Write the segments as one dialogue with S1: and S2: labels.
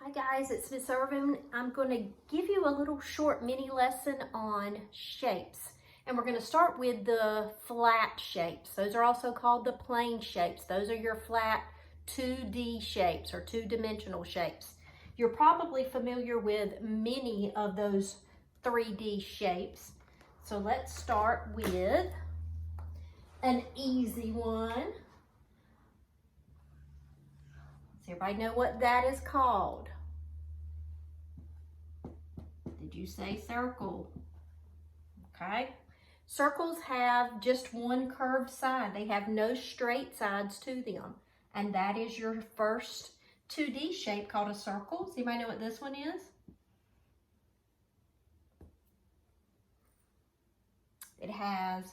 S1: Hi guys, it's Miss Irvin. I'm going to give you a little short mini lesson on shapes. And we're going to start with the flat shapes. Those are also called the plane shapes. Those are your flat 2D shapes or two-dimensional shapes. You're probably familiar with many of those 3D shapes. So let's start with an easy one. Does everybody know what that is called? Did you say circle? Okay. Circles have just one curved side. They have no straight sides to them. And that is your first 2D shape called a circle. Does anybody know what this one is? It has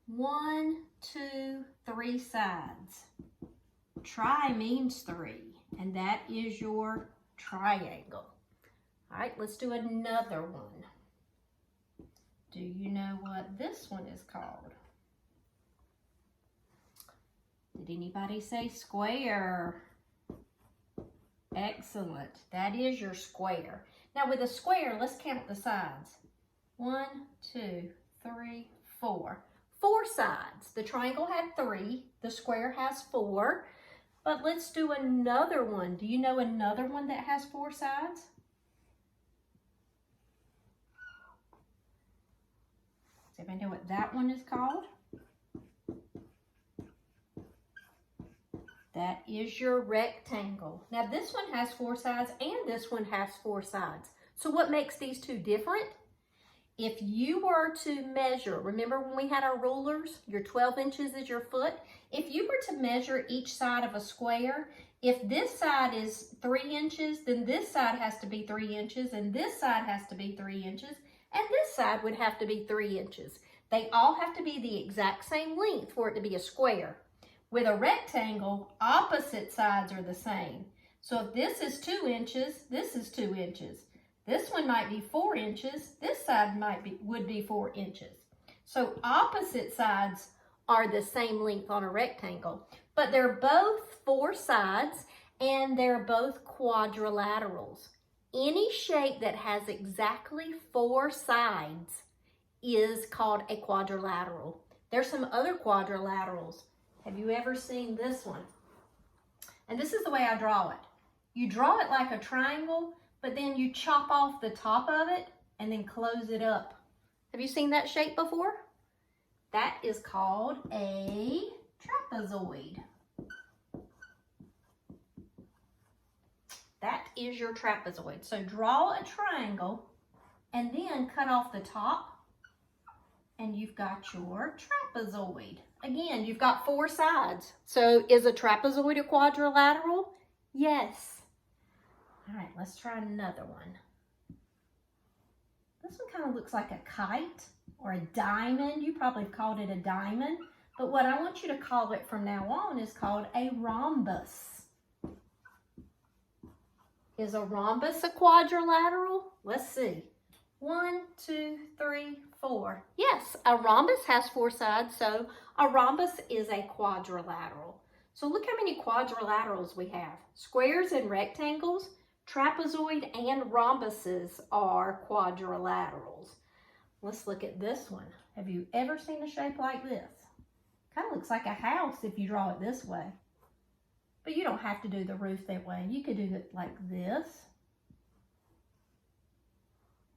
S1: 1, 2, 3 sides. Tri means 3, and that is your triangle. All right, let's do another one. Do you know what this one is called? Did anybody say square? Excellent. That is your square. Now with a square, let's count the sides. 1, 2, 3, 4. 4 sides. The triangle had 3. The square has 4. But let's do another one. Do you know another one that has 4 sides? Does anybody know what that one is called? That is your rectangle. Now this one has 4 sides and this one has 4 sides. So what makes these two different? If you were to measure, remember when we had our rulers, your 12 inches is your foot. If you were to measure each side of a square, if this side is 3 inches, then this side has to be 3 inches, and this side has to be 3 inches, and this side would have to be 3 inches. They all have to be the exact same length for it to be a square. With a rectangle, opposite sides are the same. So if this is 2 inches, this is 2 inches. This one might be 4 inches. This side would be 4 inches. So opposite sides are the same length on a rectangle, but they're both 4 sides and they're both quadrilaterals. Any shape that has exactly 4 sides is called a quadrilateral. There's some other quadrilaterals. Have you ever seen this one? And this is the way I draw it. You draw it like a triangle, but then you chop off the top of it and then close it up. Have you seen that shape before? That is called a trapezoid. That is your trapezoid. So draw a triangle and then cut off the top and you've got your trapezoid. Again, you've got 4 sides. So is a trapezoid a quadrilateral? Yes. All right, let's try another one. This one kind of looks like a kite or a diamond. You probably have called it a diamond, but what I want you to call it from now on is called a rhombus. Is a rhombus a quadrilateral? Let's see. 1, 2, 3, 4. Yes, a rhombus has 4 sides, so a rhombus is a quadrilateral. So look how many quadrilaterals we have. Squares and rectangles, trapezoid and rhombuses are quadrilaterals. Let's look at this one. Have you ever seen a shape like this? Kind of looks like a house if you draw it this way. But you don't have to do the roof that way. You could do it like this.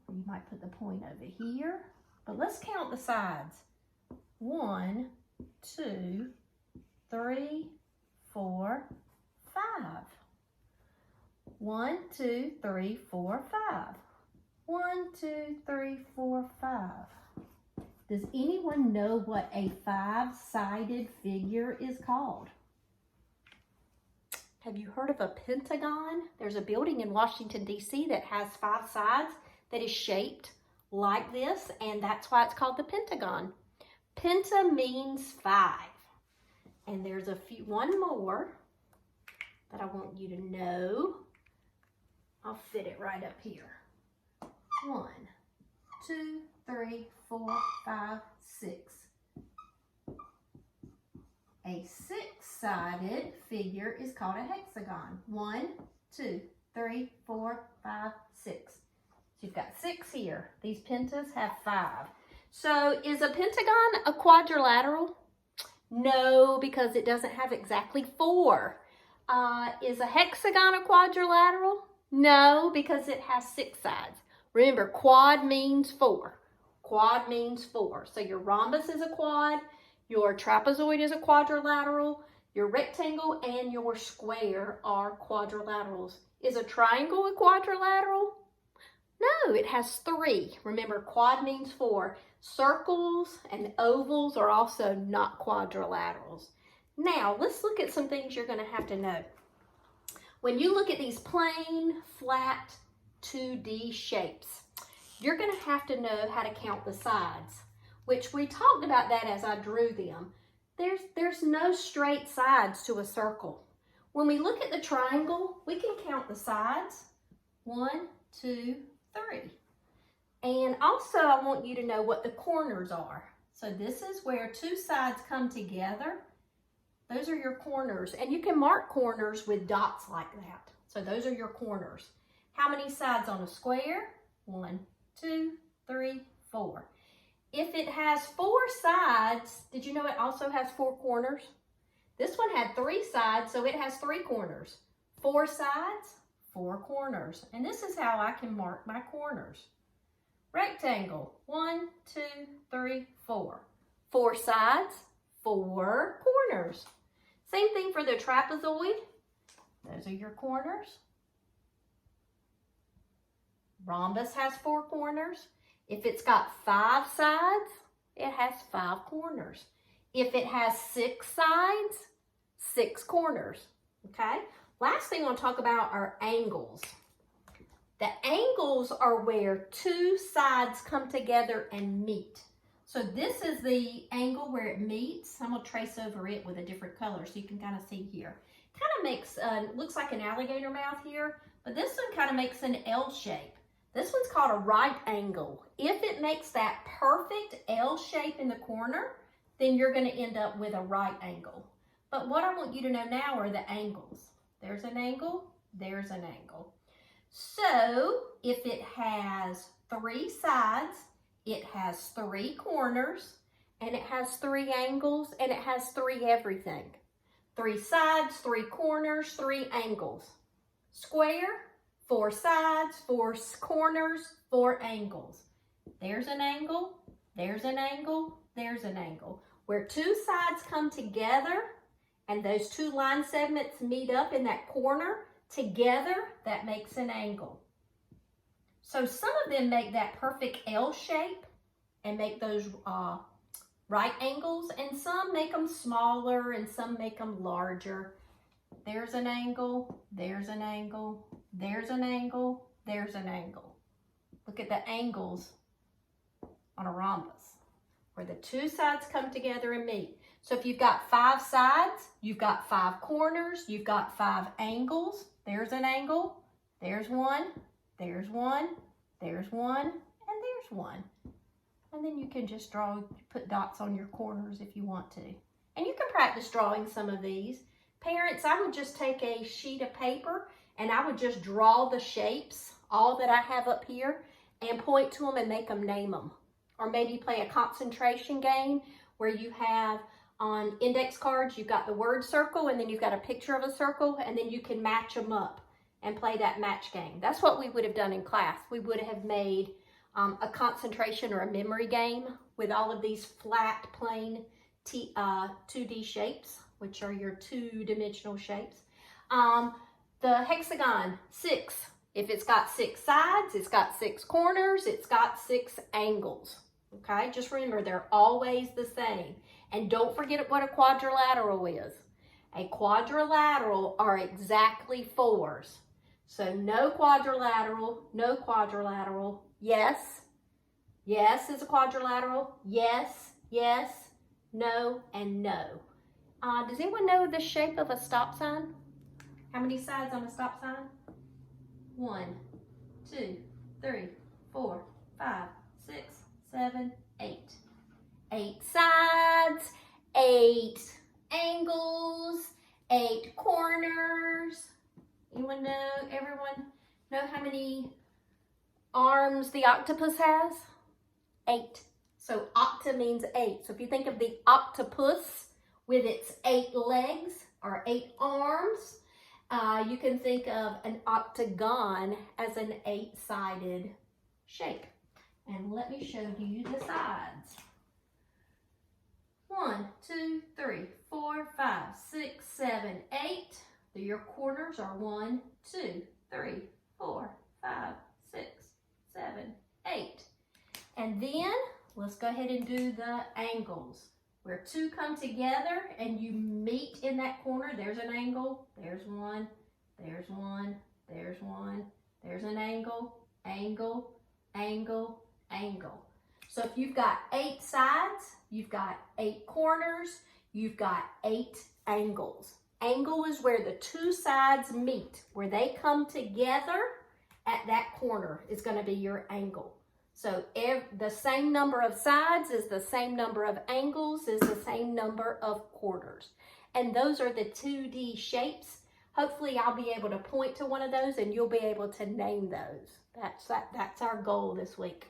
S1: You might put the point over here. But let's count the sides. 1, 2, 3, 4, 5. 1, 2, 3, 4, 5. 1, 2, 3, 4, 5. Does anyone know what a 5-sided figure is called? Have you heard of a pentagon? There's a building in Washington, D.C. that has 5 sides that is shaped like this, and that's why it's called the Pentagon. Penta means 5. And there's one more that I want you to know. I'll fit it right up here. 1, 2, 3, 4, 5, 6. A 6-sided figure is called a hexagon. 1, 2, 3, 4, 5, 6. So you've got 6 here. These pentas have 5. So is a pentagon a quadrilateral? No, because it doesn't have exactly 4. Is a hexagon a quadrilateral? No, because it has 6 sides. Remember, quad means 4. Quad means 4. So your rhombus is a quad, your trapezoid is a quadrilateral, your rectangle and your square are quadrilaterals. Is a triangle a quadrilateral? No, it has 3. Remember, quad means 4. Circles and ovals are also not quadrilaterals. Now, let's look at some things you're going to have to know. When you look at these plain, flat, 2D shapes, you're going to have to know how to count the sides, which we talked about that as I drew them. There's no straight sides to a circle. When we look at the triangle, we can count the sides. 1, 2, 3. And also I want you to know what the corners are. So this is where 2 sides come together. Those are your corners. And you can mark corners with dots like that. So those are your corners. How many sides on a square? 1, 2, 3, 4. If it has 4 sides, did you know it also has 4 corners? This one had 3 sides, so it has 3 corners. 4 sides, 4 corners. And this is how I can mark my corners. Rectangle, 1, 2, 3, 4. 4 sides, 4 corners. Same thing for the trapezoid. Those are your corners. Rhombus has 4 corners. If it's got 5 sides, it has 5 corners. If it has 6 sides, 6 corners. Okay? Last thing I'll talk about are angles. The angles are where 2 sides come together and meet. So this is the angle where it meets. I'm going to trace over it with a different color so you can kind of see here. Kind of makes, looks like an alligator mouth here, but this one kind of makes an L shape. This one's called a right angle. If it makes that perfect L shape in the corner, then you're going to end up with a right angle. But what I want you to know now are the angles. There's an angle, there's an angle. So if it has 3 sides, it has 3 corners, and it has 3 angles, and it has 3 everything. 3 sides, 3 corners, 3 angles. Square, 4 sides, 4 corners, 4 angles. There's an angle, there's an angle, there's an angle. Where 2 sides come together and those 2 line segments meet up in that corner together, that makes an angle. So some of them make that perfect L shape and make those right angles, and some make them smaller and some make them larger. There's an angle, there's an angle, there's an angle, there's an angle. Look at the angles on a rhombus, where the 2 sides come together and meet. So if you've got 5 sides, you've got 5 corners, you've got 5 angles. There's an angle, there's one, there's one, there's one, and there's one. And then you can just draw, put dots on your corners if you want to. And you can practice drawing some of these. Parents, I would just take a sheet of paper and I would just draw the shapes, all that I have up here, and point to them and make them name them. Or maybe play a concentration game where you have on index cards, you've got the word circle and then you've got a picture of a circle, and then you can match them up and play that match game. That's what we would have done in class. We would have made a concentration or a memory game with all of these flat, plain 2D shapes, which are your 2-dimensional shapes. The hexagon, 6. If it's got 6 sides, it's got 6 corners, it's got 6 angles. Okay, just remember they're always the same. And don't forget what a quadrilateral is. A quadrilateral are exactly 4s. So no quadrilateral, no quadrilateral. Yes, yes is a quadrilateral. Yes, yes, no, and no. Does anyone know the shape of a stop sign? How many sides on a stop sign? 1, 2, 3, 4, 5, 6, 7, 8. 8 sides, 8 angles, 8 corners. Anyone know? Everyone? Know how many arms the octopus has? 8. So octa means 8. So if you think of the octopus with its 8 legs or 8 arms, you can think of an octagon as an 8-sided shape. And let me show you the sides. 1, 2, 3, 4, 5, 6, 7, 8. Your corners are 1, 2, 3, 4, 5, 6, 7, 8. And then let's go ahead and do the angles. Where 2 come together and you meet in that corner, there's an angle, there's 1, there's 1, there's 1, there's an angle, angle, angle, angle. So if you've got 8 sides, you've got 8 corners, you've got 8 angles. Angle is where the 2 sides meet, where they come together at that corner is going to be your angle. So the same number of sides is the same number of angles is the same number of quarters. And those are the 2D shapes. Hopefully I'll be able to point to one of those and you'll be able to name those. That's our goal this week.